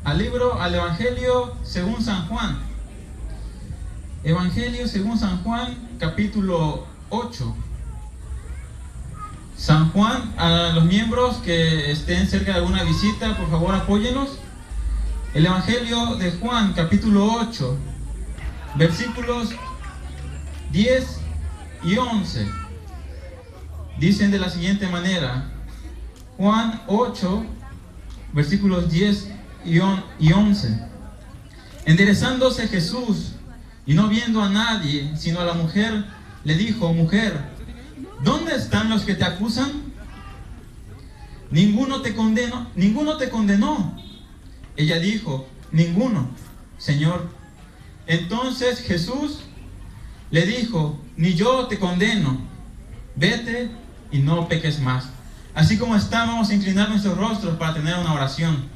al Evangelio según San Juan. Evangelio según San Juan, capítulo 8. San Juan, a los miembros que estén cerca de alguna visita, por favor apóyennos. El Evangelio de Juan, capítulo 8, versículos 10 y 11. Dicen de la siguiente manera. Juan 8, versículos 10 y 11. Enderezándose Jesús y no viendo a nadie, sino a la mujer, le dijo: Mujer, ¿dónde están los que te acusan? Ninguno te condenó. Ella dijo: Ninguno, Señor. Entonces Jesús le dijo: Ni yo te condeno. Vete y no peques más. Así como vamos a inclinar nuestros rostros para tener una oración.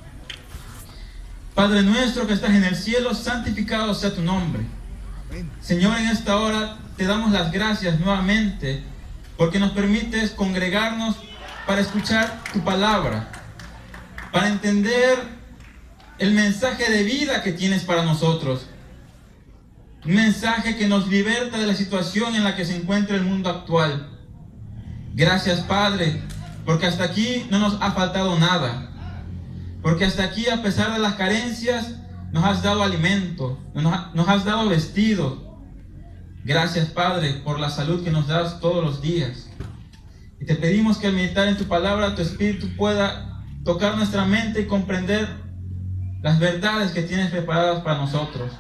Padre nuestro que estás en el cielo, santificado sea tu nombre. Señor, en esta hora te damos las gracias nuevamente porque nos permites congregarnos para escuchar tu palabra, para entender el mensaje de vida que tienes para nosotros. Un mensaje que nos liberta de la situación en la que se encuentra el mundo actual. Gracias, Padre, porque hasta aquí no nos ha faltado nada. Porque hasta aquí, a pesar de las carencias, nos has dado alimento, nos has dado vestido. Gracias, Padre, por la salud que nos das todos los días. Y te pedimos que al meditar en tu palabra, tu Espíritu pueda tocar nuestra mente y comprender las verdades que tienes preparadas para nosotros.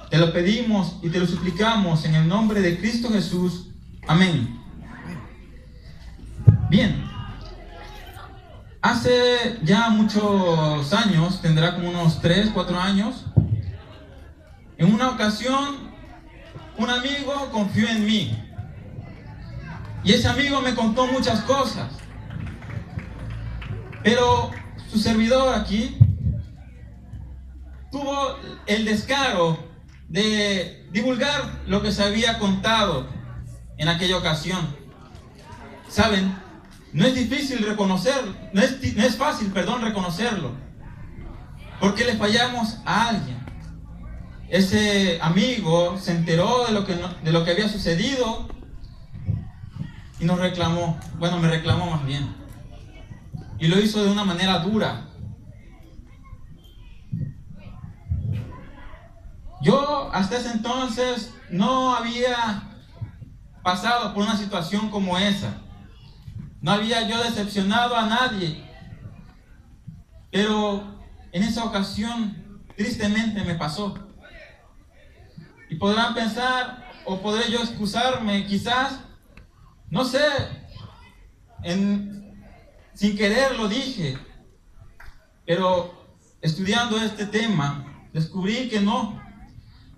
Te lo pedimos y te lo suplicamos en el nombre de Cristo Jesús. Amén. Bien. Hace ya muchos años, tendrá como unos 3, 4 años, en una ocasión, un amigo confió en mí. Y ese amigo me contó muchas cosas. Pero su servidor aquí tuvo el descaro de divulgar lo que se había contado en aquella ocasión. ¿Saben? No es difícil reconocerlo, no es fácil reconocerlo, porque le fallamos a alguien. Ese amigo se enteró de lo que había sucedido y nos reclamó, me reclamó más bien, y lo hizo de una manera dura. Yo hasta ese entonces no había pasado por una situación como esa. No había yo decepcionado a nadie, pero en esa ocasión tristemente me pasó. Y podrán pensar, o podré yo excusarme, quizás, no sé, sin querer lo dije, pero estudiando este tema, descubrí que no,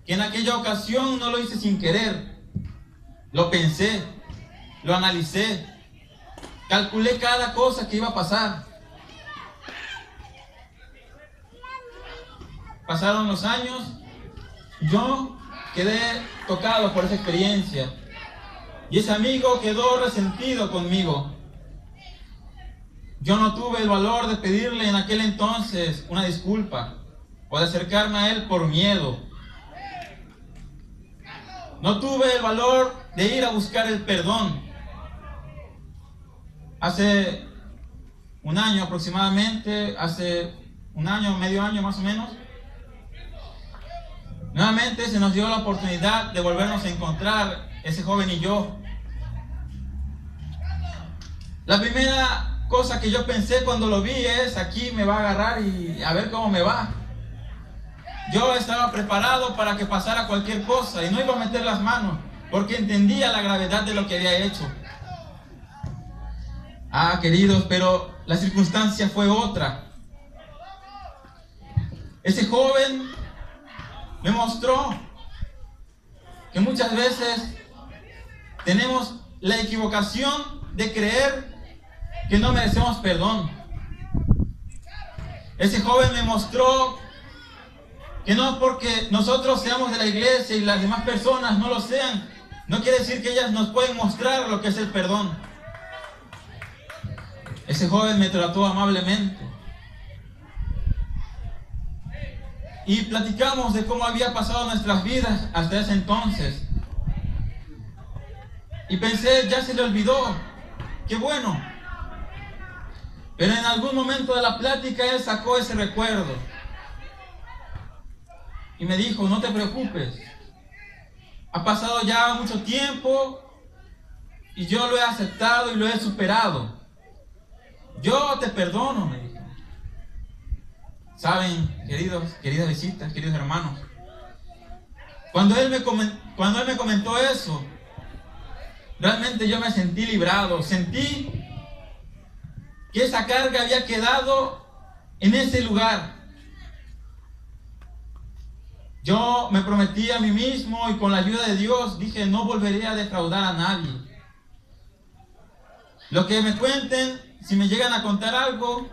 que en aquella ocasión no lo hice sin querer. Lo pensé, lo analicé. Calculé cada cosa que iba a pasar. Pasaron los años, yo quedé tocado por esa experiencia. Y ese amigo quedó resentido conmigo. Yo no tuve el valor de pedirle en aquel entonces una disculpa o de acercarme a él por miedo. No tuve el valor de ir a buscar el perdón. Hace un año aproximadamente, medio año más o menos, nuevamente se nos dio la oportunidad de volvernos a encontrar, ese joven y yo. La primera cosa que yo pensé cuando lo vi es: aquí me va a agarrar y a ver cómo me va. Yo estaba preparado para que pasara cualquier cosa y no iba a meter las manos porque entendía la gravedad de lo que había hecho. Queridos, pero la circunstancia fue otra. Ese joven me mostró que muchas veces tenemos la equivocación de creer que no merecemos perdón. Ese joven me mostró que no porque nosotros seamos de la iglesia y las demás personas no lo sean, no quiere decir que ellas nos pueden mostrar lo que es el perdón. Ese joven me trató amablemente. y platicamos de cómo había pasado nuestras vidas hasta ese entonces. Y pensé, ya se le olvidó, qué bueno. Pero en algún momento de la plática él sacó ese recuerdo y me dijo, no te preocupes, ha pasado ya mucho tiempo y yo lo he aceptado y lo he superado. Yo te perdono, me dijo. Saben, queridas visitas, queridos hermanos, cuando él me comentó eso, realmente yo me sentí librado. Sentí que esa carga había quedado en ese lugar. Yo me prometí a mí mismo y con la ayuda de Dios dije, no volveré a defraudar a nadie. Lo que me cuenten, si me llegan a contar algo,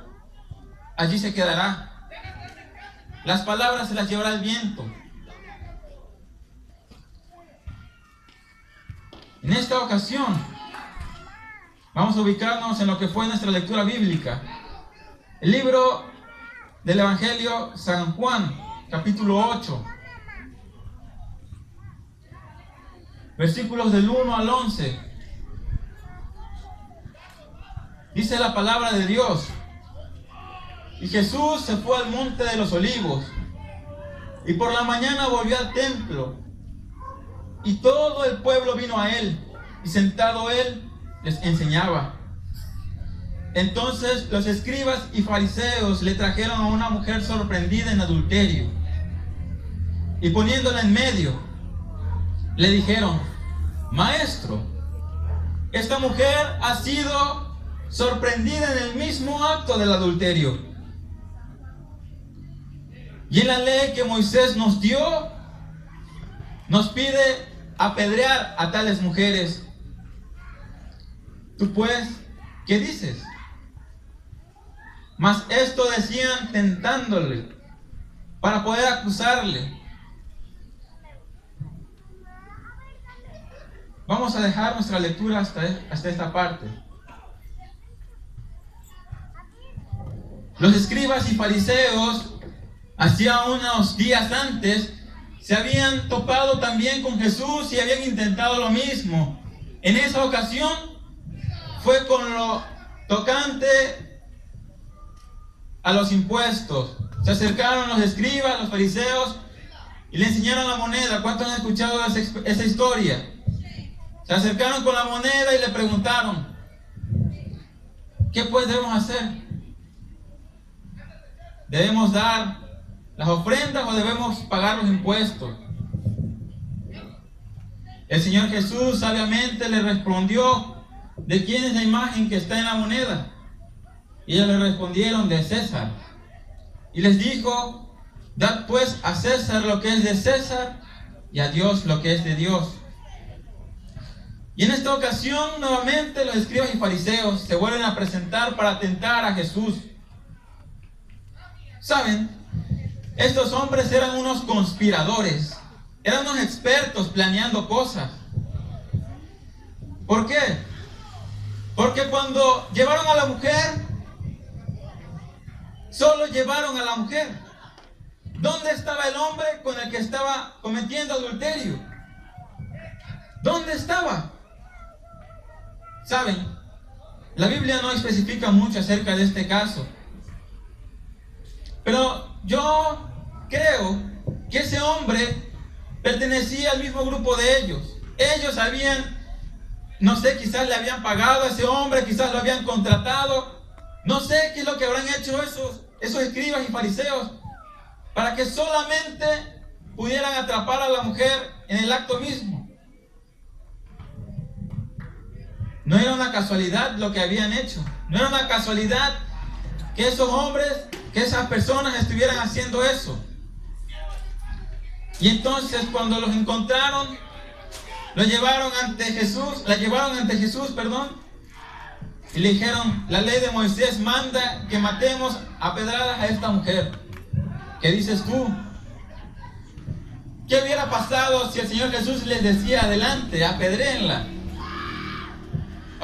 allí se quedará. Las palabras se las llevará el viento. En esta ocasión, vamos a ubicarnos en lo que fue nuestra lectura bíblica. El libro del Evangelio San Juan, capítulo 8. Versículos del 1 al 11. Dice la palabra de Dios. Y Jesús se fue al monte de los olivos, y por la mañana volvió al templo, y todo el pueblo vino a él, y sentado él les enseñaba. Entonces los escribas y fariseos le trajeron a una mujer sorprendida en adulterio, y poniéndola en medio, le dijeron, Maestro, esta mujer ha sido sorprendida en el mismo acto del adulterio. Y en la ley que Moisés nos dio, nos pide apedrear a tales mujeres. Tú pues, ¿qué dices? Mas esto decían tentándole, para poder acusarle. Vamos a dejar nuestra lectura hasta esta parte. Los escribas y fariseos, hacía unos días antes, se habían topado también con Jesús y habían intentado lo mismo. En esa ocasión fue con lo tocante a los impuestos. Se acercaron los escribas, los fariseos, y le enseñaron la moneda. ¿Cuántos han escuchado esa historia? Se acercaron con la moneda y le preguntaron, ¿qué pues debemos hacer? ¿Debemos dar las ofrendas o debemos pagar los impuestos? El Señor Jesús sabiamente le respondió, ¿de quién es la imagen que está en la moneda? Y ellos le respondieron, de César. Y les dijo, dad pues a César lo que es de César y a Dios lo que es de Dios. Y en esta ocasión nuevamente los escribas y fariseos se vuelven a presentar para tentar a Jesús. ¿Saben? Estos hombres eran unos conspiradores, eran unos expertos planeando cosas. ¿Por qué? Porque cuando llevaron a la mujer, solo llevaron a la mujer. ¿Dónde estaba el hombre con el que estaba cometiendo adulterio? ¿Dónde estaba? ¿Saben? La Biblia no especifica mucho acerca de este caso. Pero yo creo que ese hombre pertenecía al mismo grupo de ellos. Ellos habían, no sé, quizás le habían pagado a ese hombre, quizás lo habían contratado. No sé qué es lo que habrán hecho esos escribas y fariseos para que solamente pudieran atrapar a la mujer en el acto mismo. No era una casualidad lo que habían hecho. No era una casualidad que esos hombres, que esas personas estuvieran haciendo eso. Y entonces cuando los encontraron, la llevaron ante Jesús, y le dijeron, la ley de Moisés manda que matemos a pedradas a esta mujer. ¿Qué dices tú? ¿Qué hubiera pasado si el Señor Jesús les decía, adelante, apedréenla?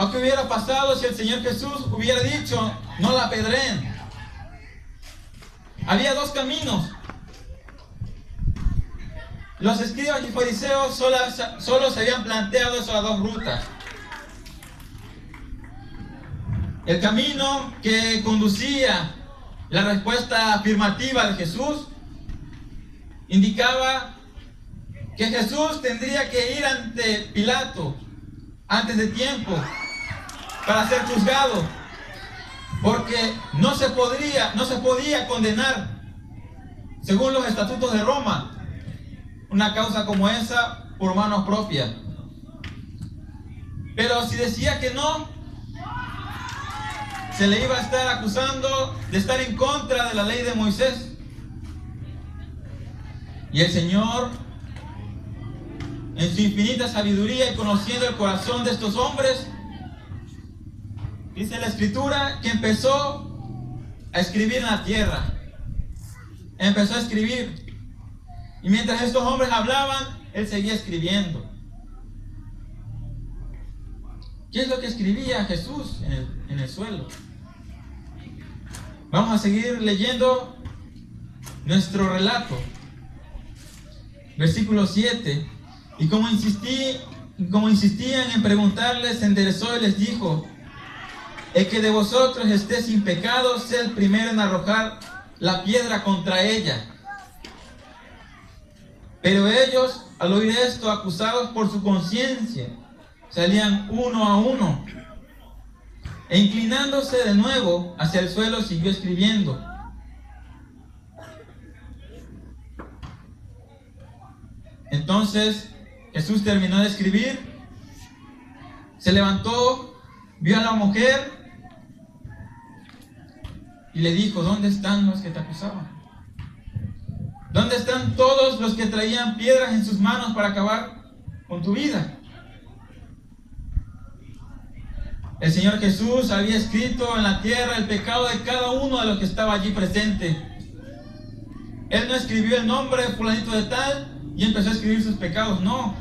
¿O qué hubiera pasado si el Señor Jesús hubiera dicho, no la apedreen? Había dos caminos. Los escribas y fariseos solo se habían planteado esas dos rutas. El camino que conducía la respuesta afirmativa de Jesús indicaba que Jesús tendría que ir ante Pilato antes de tiempo para ser juzgado, porque no se podía condenar, según los estatutos de Roma, una causa como esa por mano propia. Pero si decía que no, se le iba a estar acusando de estar en contra de la ley de Moisés. Y el Señor, en su infinita sabiduría y conociendo el corazón de estos hombres, dice la Escritura que empezó a escribir en la tierra. Empezó a escribir. Y mientras estos hombres hablaban, Él seguía escribiendo. ¿Qué es lo que escribía Jesús en el suelo? Vamos a seguir leyendo nuestro relato. Versículo 7. Y como insistían en preguntarles, se enderezó y les dijo: el que de vosotros esté sin pecado, sea el primero en arrojar la piedra contra ella. Pero ellos, al oír esto, acusados por su conciencia, salían uno a uno. E inclinándose de nuevo hacia el suelo, siguió escribiendo. Entonces Jesús terminó de escribir, se levantó, vio a la mujer y le dijo: ¿dónde están los que te acusaban? ¿Dónde están todos los que traían piedras en sus manos para acabar con tu vida? El Señor Jesús había escrito en la tierra el pecado de cada uno de los que estaba allí presente. Él no escribió el nombre de fulanito de tal y empezó a escribir sus pecados, no.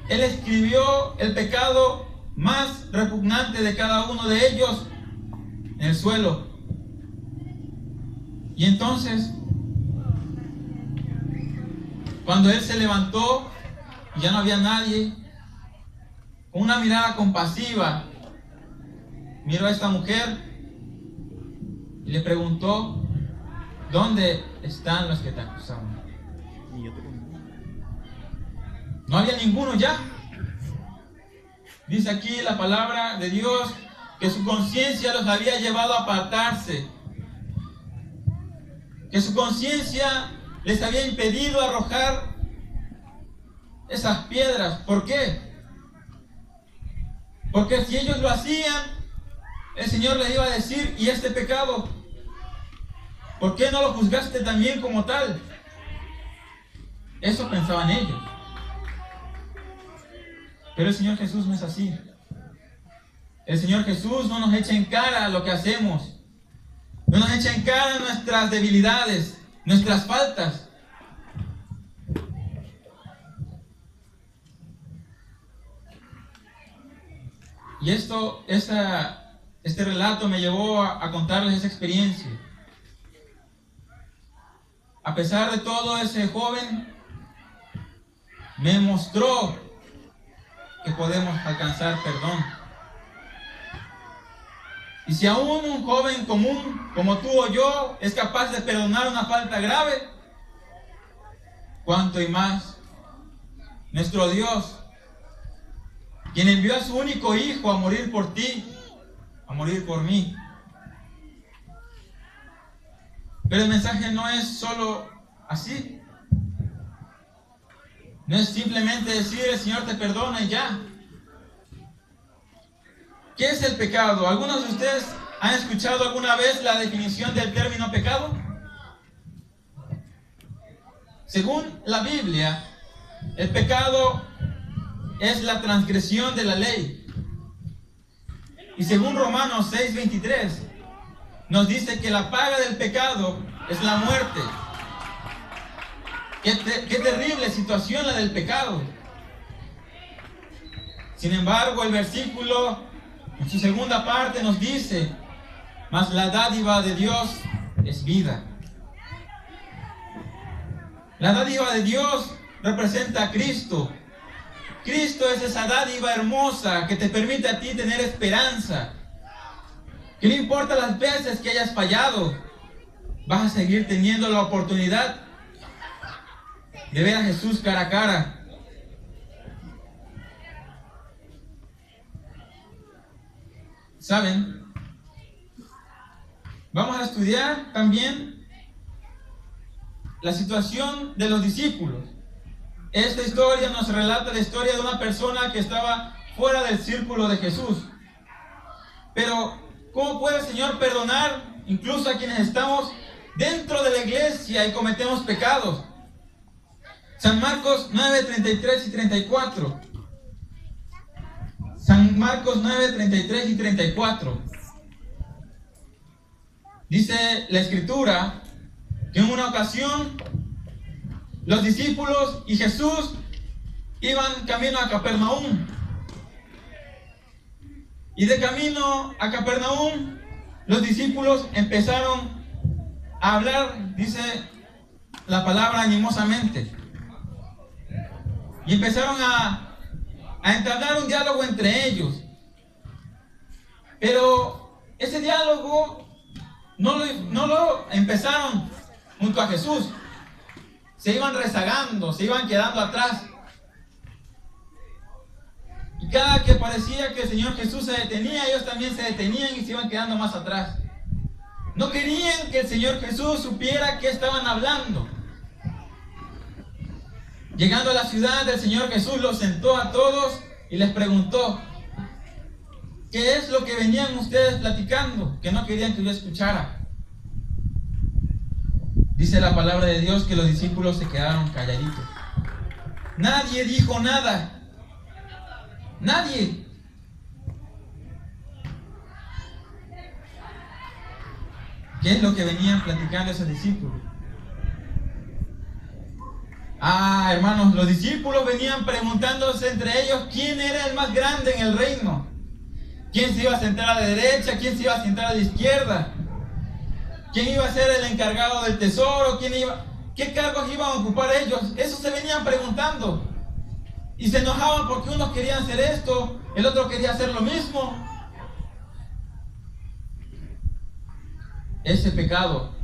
Él escribió el pecado más repugnante de cada uno de ellos en el suelo. Y entonces, cuando Él se levantó y ya no había nadie, con una mirada compasiva, miró a esta mujer y le preguntó: ¿dónde están los que te acusaban? No había ninguno ya. Dice aquí la palabra de Dios que su conciencia los había llevado a apartarse, que su conciencia les había impedido arrojar esas piedras. ¿Por qué? Porque si ellos lo hacían, el Señor les iba a decir: ¿y este pecado? ¿Por qué no lo juzgaste también como tal? Eso pensaban ellos. Pero el Señor Jesús no es así. El Señor Jesús no nos echa en cara lo que hacemos. No nos echa en cara nuestras debilidades, nuestras faltas. Y este relato me llevó a contarles esa experiencia. A pesar de todo, ese joven me mostró que podemos alcanzar perdón. Y si aún un joven común como tú o yo es capaz de perdonar una falta grave, cuánto y más nuestro Dios, quien envió a su único Hijo a morir por ti, a morir por mí. Pero el mensaje no es solo así. No es simplemente decir: el Señor te perdona y ya. ¿Qué es el pecado? ¿Algunos de ustedes han escuchado alguna vez la definición del término pecado? Según la Biblia, el pecado es la transgresión de la ley. Y según Romanos 6:23, nos dice que la paga del pecado es la muerte. Qué terrible situación la del pecado. Sin embargo, el versículo en su segunda parte nos dice: mas la dádiva de Dios es vida. La dádiva de Dios representa a Cristo. Cristo es esa dádiva hermosa que te permite a ti tener esperanza. Que no importa las veces que hayas fallado, vas a seguir teniendo la oportunidad de ver a Jesús cara a cara. ¿Saben? Vamos a estudiar también la situación de los discípulos. Esta historia nos relata la historia de una persona que estaba fuera del círculo de Jesús. Pero, ¿cómo puede el Señor perdonar incluso a quienes estamos dentro de la iglesia y cometemos pecados? San Marcos 9, 33 y 34. San Marcos 9, 33 y 34. Dice la Escritura que en una ocasión los discípulos y Jesús iban camino a Capernaum. Y de camino a Capernaum, los discípulos empezaron a hablar, dice la palabra, animosamente. Y empezaron a entablar un diálogo entre ellos. Pero ese diálogo no lo empezaron junto a Jesús. Se iban rezagando, se iban quedando atrás. Y cada que parecía que el Señor Jesús se detenía, ellos también se detenían y se iban quedando más atrás. No querían que el Señor Jesús supiera qué estaban hablando. Llegando a la ciudad, el Señor Jesús los sentó a todos y les preguntó: ¿qué es lo que venían ustedes platicando que no querían que yo escuchara? Dice la palabra de Dios que los discípulos se quedaron calladitos. Nadie dijo nada. Nadie. ¿Qué es lo que venían platicando esos discípulos? Hermanos, los discípulos venían preguntándose entre ellos quién era el más grande en el reino. ¿Quién se iba a sentar a la derecha? ¿Quién se iba a sentar a la izquierda? ¿Quién iba a ser el encargado del tesoro? ¿Qué cargos iban a ocupar ellos? Eso se venían preguntando. Y se enojaban porque unos querían hacer esto, el otro quería hacer lo mismo. Ese pecado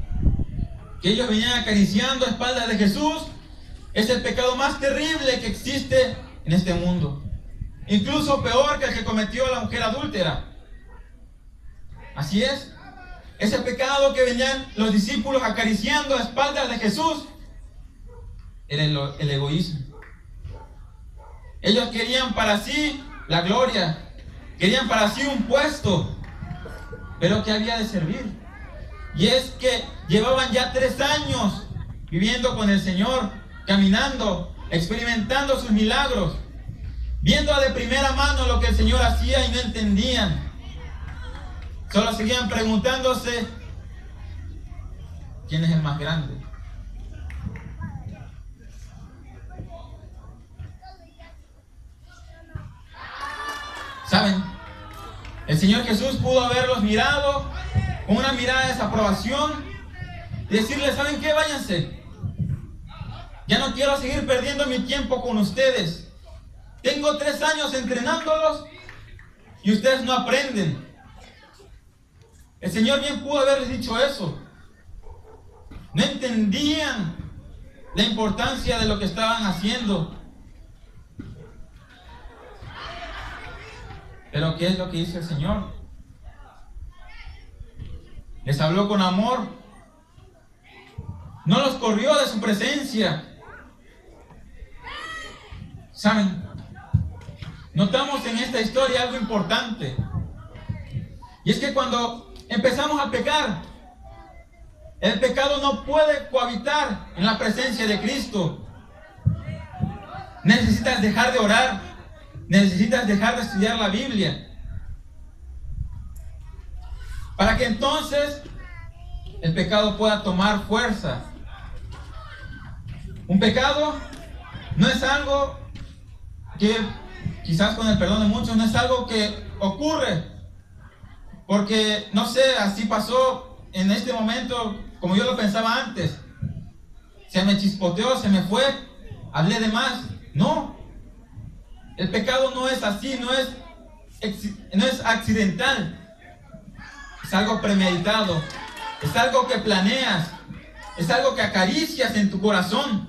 que ellos venían acariciando a espaldas de Jesús es el pecado más terrible que existe en este mundo. Incluso peor que el que cometió la mujer adúltera. Así es. Ese pecado que venían los discípulos acariciando a espaldas de Jesús era el egoísmo. Ellos querían para sí la gloria, querían para sí un puesto, pero que había de servir. Y es que llevaban ya 3 años viviendo con el Señor, caminando, experimentando sus milagros, viendo de primera mano lo que el Señor hacía y no entendían. Solo seguían preguntándose quién es el más grande. ¿Saben? El Señor Jesús pudo haberlos mirado con una mirada de desaprobación y decirles: ¿saben qué? Váyanse. Ya no quiero seguir perdiendo mi tiempo con ustedes. Tengo 3 años entrenándolos y ustedes no aprenden. El Señor bien pudo haberles dicho eso. No entendían la importancia de lo que estaban haciendo. Pero ¿qué es lo que hizo el Señor? Les habló con amor. No los corrió de su presencia. ¿Saben? Notamos en esta historia algo importante. Y es que cuando empezamos a pecar, el pecado no puede cohabitar en la presencia de Cristo. Necesitas dejar de orar. Necesitas dejar de estudiar la Biblia. Para que entonces el pecado pueda tomar fuerza. Un pecado no es algo que, quizás con el perdón de muchos, no es algo que ocurre porque, no sé, así pasó en este momento como yo lo pensaba antes. Se me chispoteó, se me fue hablé de más. No, el pecado no es así, no es accidental. Es algo premeditado, es algo que planeas, es algo que acaricias en tu corazón.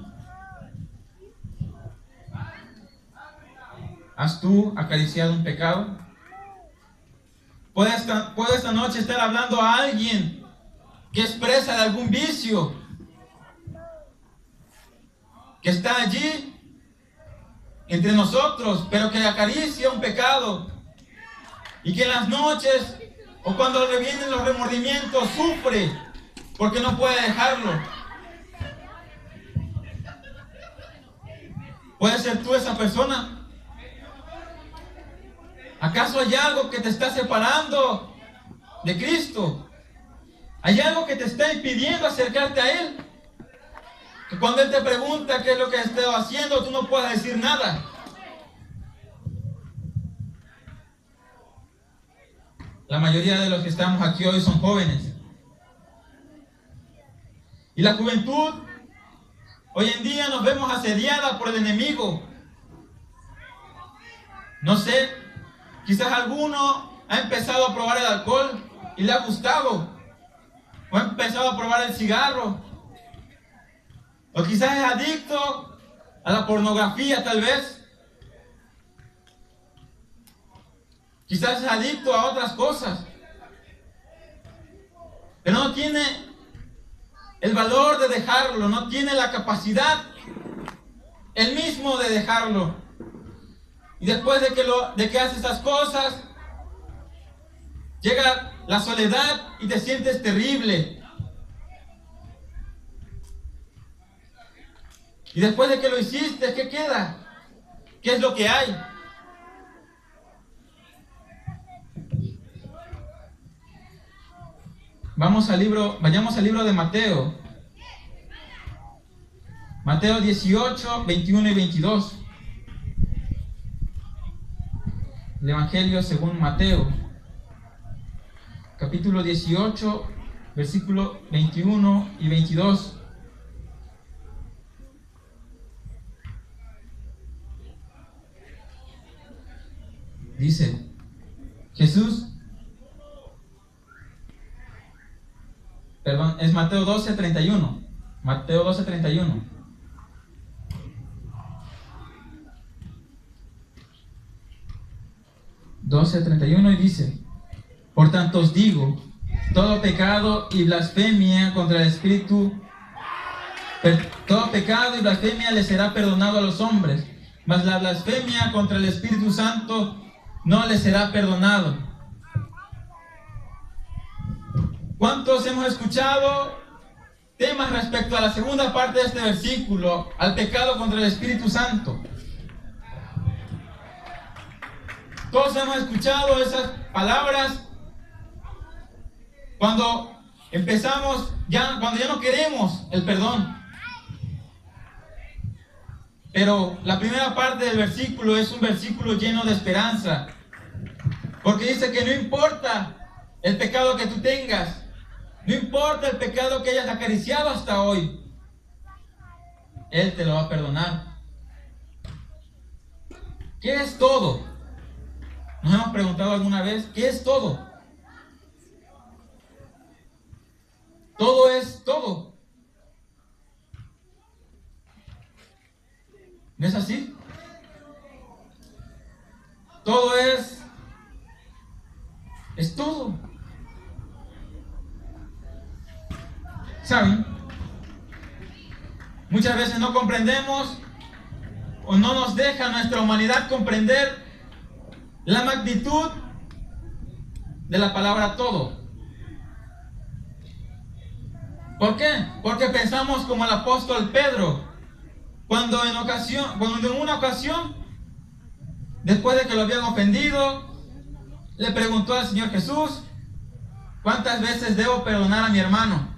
¿Has tú acariciado un pecado? ¿Puedo esta noche estar hablando a alguien que expresa de algún vicio, que está allí entre nosotros, pero que acaricia un pecado, y que en las noches o cuando le vienen los remordimientos sufre porque no puede dejarlo? ¿Puedes ser tú esa persona? ¿Acaso hay algo que te está separando de Cristo? ¿Hay algo que te está impidiendo acercarte a Él? Que cuando Él te pregunta qué es lo que has estado haciendo, tú no puedas decir nada. La mayoría de los que estamos aquí hoy son jóvenes. Y la juventud, hoy en día nos vemos asediada por el enemigo. No sé, quizás alguno ha empezado a probar el alcohol y le ha gustado. O ha empezado a probar el cigarro. O quizás es adicto a la pornografía, tal vez. Quizás es adicto a otras cosas. Pero no tiene el valor de dejarlo, no tiene la capacidad él mismo de dejarlo. Y después de que hace esas cosas, llega la soledad y te sientes terrible. Y después de que lo hiciste, ¿qué queda? ¿Qué es lo que hay? Vayamos al libro de Mateo. Mateo 18, 21 y 22. El Evangelio según Mateo, capítulo 18, versículo 21 y 22. Dice, es Mateo 12, 31. Mateo 12, 31. Y dice, por tanto os digo, todo pecado y blasfemia contra el Espíritu, todo pecado y blasfemia le será perdonado a los hombres, mas la blasfemia contra el Espíritu Santo no le será perdonado. ¿Cuántos hemos escuchado temas respecto a la segunda parte de este versículo, al pecado contra el Espíritu Santo? Todos hemos escuchado esas palabras cuando cuando ya no queremos el perdón. Pero la primera parte del versículo es un versículo lleno de esperanza, porque dice que no importa el pecado que tú tengas, no importa el pecado que hayas acariciado hasta hoy, Él te lo va a perdonar. ¿Qué es todo? ¿Nos hemos preguntado alguna vez qué es todo? Todo es todo. ¿No es así? Todo es todo. ¿Saben? Muchas veces no comprendemos o no nos deja nuestra humanidad comprender la magnitud de la palabra todo. ¿Por qué? Porque pensamos como el apóstol Pedro, cuando en una ocasión, después de que lo habían ofendido, le preguntó al Señor Jesús, ¿cuántas veces debo perdonar a mi hermano?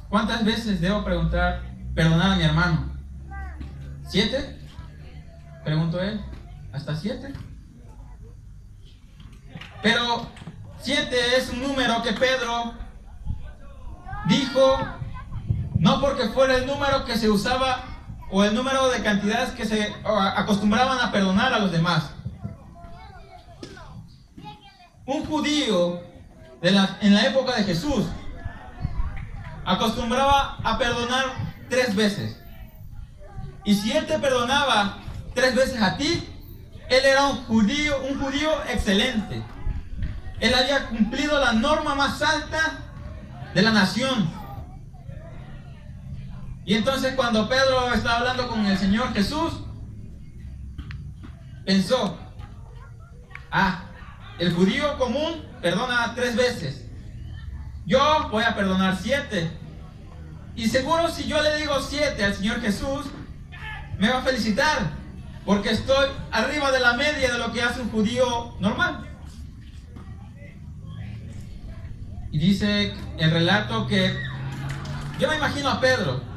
¿Cuántas veces debo perdonar a mi hermano? ¿7? Preguntó él. ¿Hasta 7? Pero 7 es un número que Pedro dijo No porque fuera el número que se usaba o el número de cantidades que se acostumbraban a perdonar a los demás. Un judío en la época de Jesús acostumbraba a perdonar 3 veces. Y si él te perdonaba 3 veces a ti, él era un judío excelente. Él había cumplido la norma más alta de la nación. Y entonces cuando Pedro estaba hablando con el Señor Jesús, pensó, el judío común perdona 3 veces. Yo voy a perdonar 7. Y seguro si yo le digo 7 al Señor Jesús, me va a felicitar, porque estoy arriba de la media de lo que hace un judío normal. Y dice el relato que yo me imagino a Pedro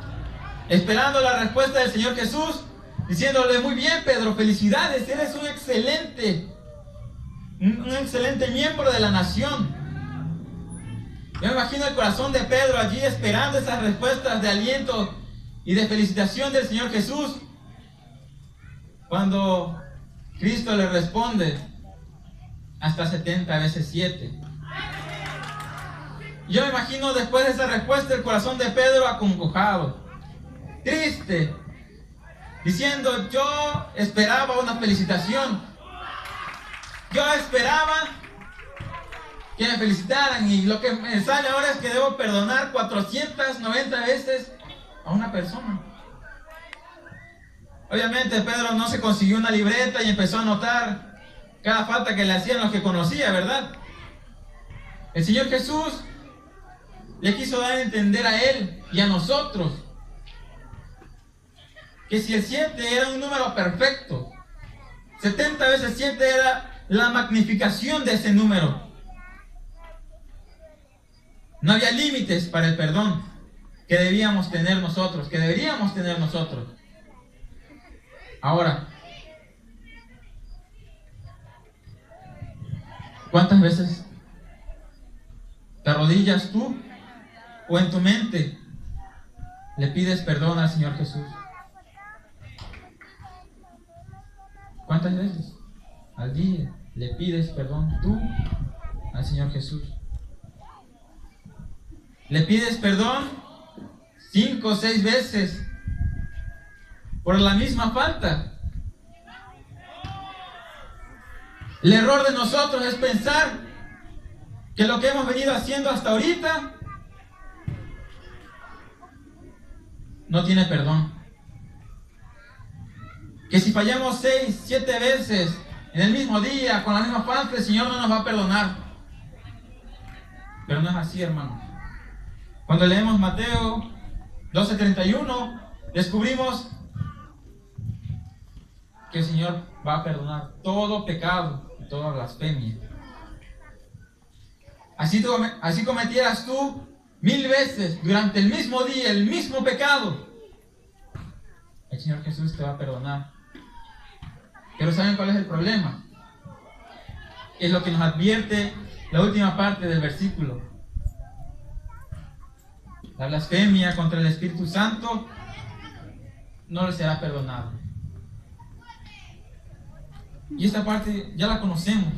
esperando la respuesta del Señor Jesús, diciéndole: muy bien, Pedro, felicidades, eres un excelente miembro de la nación. Yo me imagino el corazón de Pedro allí esperando esas respuestas de aliento y de felicitación del Señor Jesús, cuando Cristo le responde hasta 70 veces 7. Yo me imagino después de esa respuesta el corazón de Pedro acongojado, triste, diciendo: yo esperaba una felicitación, yo esperaba que me felicitaran, y lo que me sale ahora es que debo perdonar 490 veces a una persona. Obviamente Pedro no se consiguió una libreta y empezó a anotar cada falta que le hacían los que conocía, ¿verdad? El Señor Jesús le quiso dar a entender a él y a nosotros que si el 7 era un número perfecto, 70 veces 7 era la magnificación de ese número. No había límites para el perdón que debíamos tener nosotros, que deberíamos tener nosotros. Ahora, ¿cuántas veces te arrodillas tú o en tu mente le pides perdón al Señor Jesús? ¿Cuántas veces al día le pides perdón tú al Señor Jesús? ¿Le pides perdón 5 o 6 veces por la misma falta? El error de nosotros es pensar que lo que hemos venido haciendo hasta ahorita no tiene perdón. Que si fallamos 6, 7 veces en el mismo día con la misma falta, el Señor no nos va a perdonar. Pero no es así, hermanos. Cuando leemos Mateo 12:31, descubrimos que el Señor va a perdonar todo pecado y toda blasfemia. Así cometieras tú 1000 veces durante el mismo día el mismo pecado, el Señor Jesús te va a perdonar. Pero ¿saben cuál es el problema? Es lo que nos advierte la última parte del versículo. La blasfemia contra el Espíritu Santo no le será perdonado. Y esta parte ya la conocemos.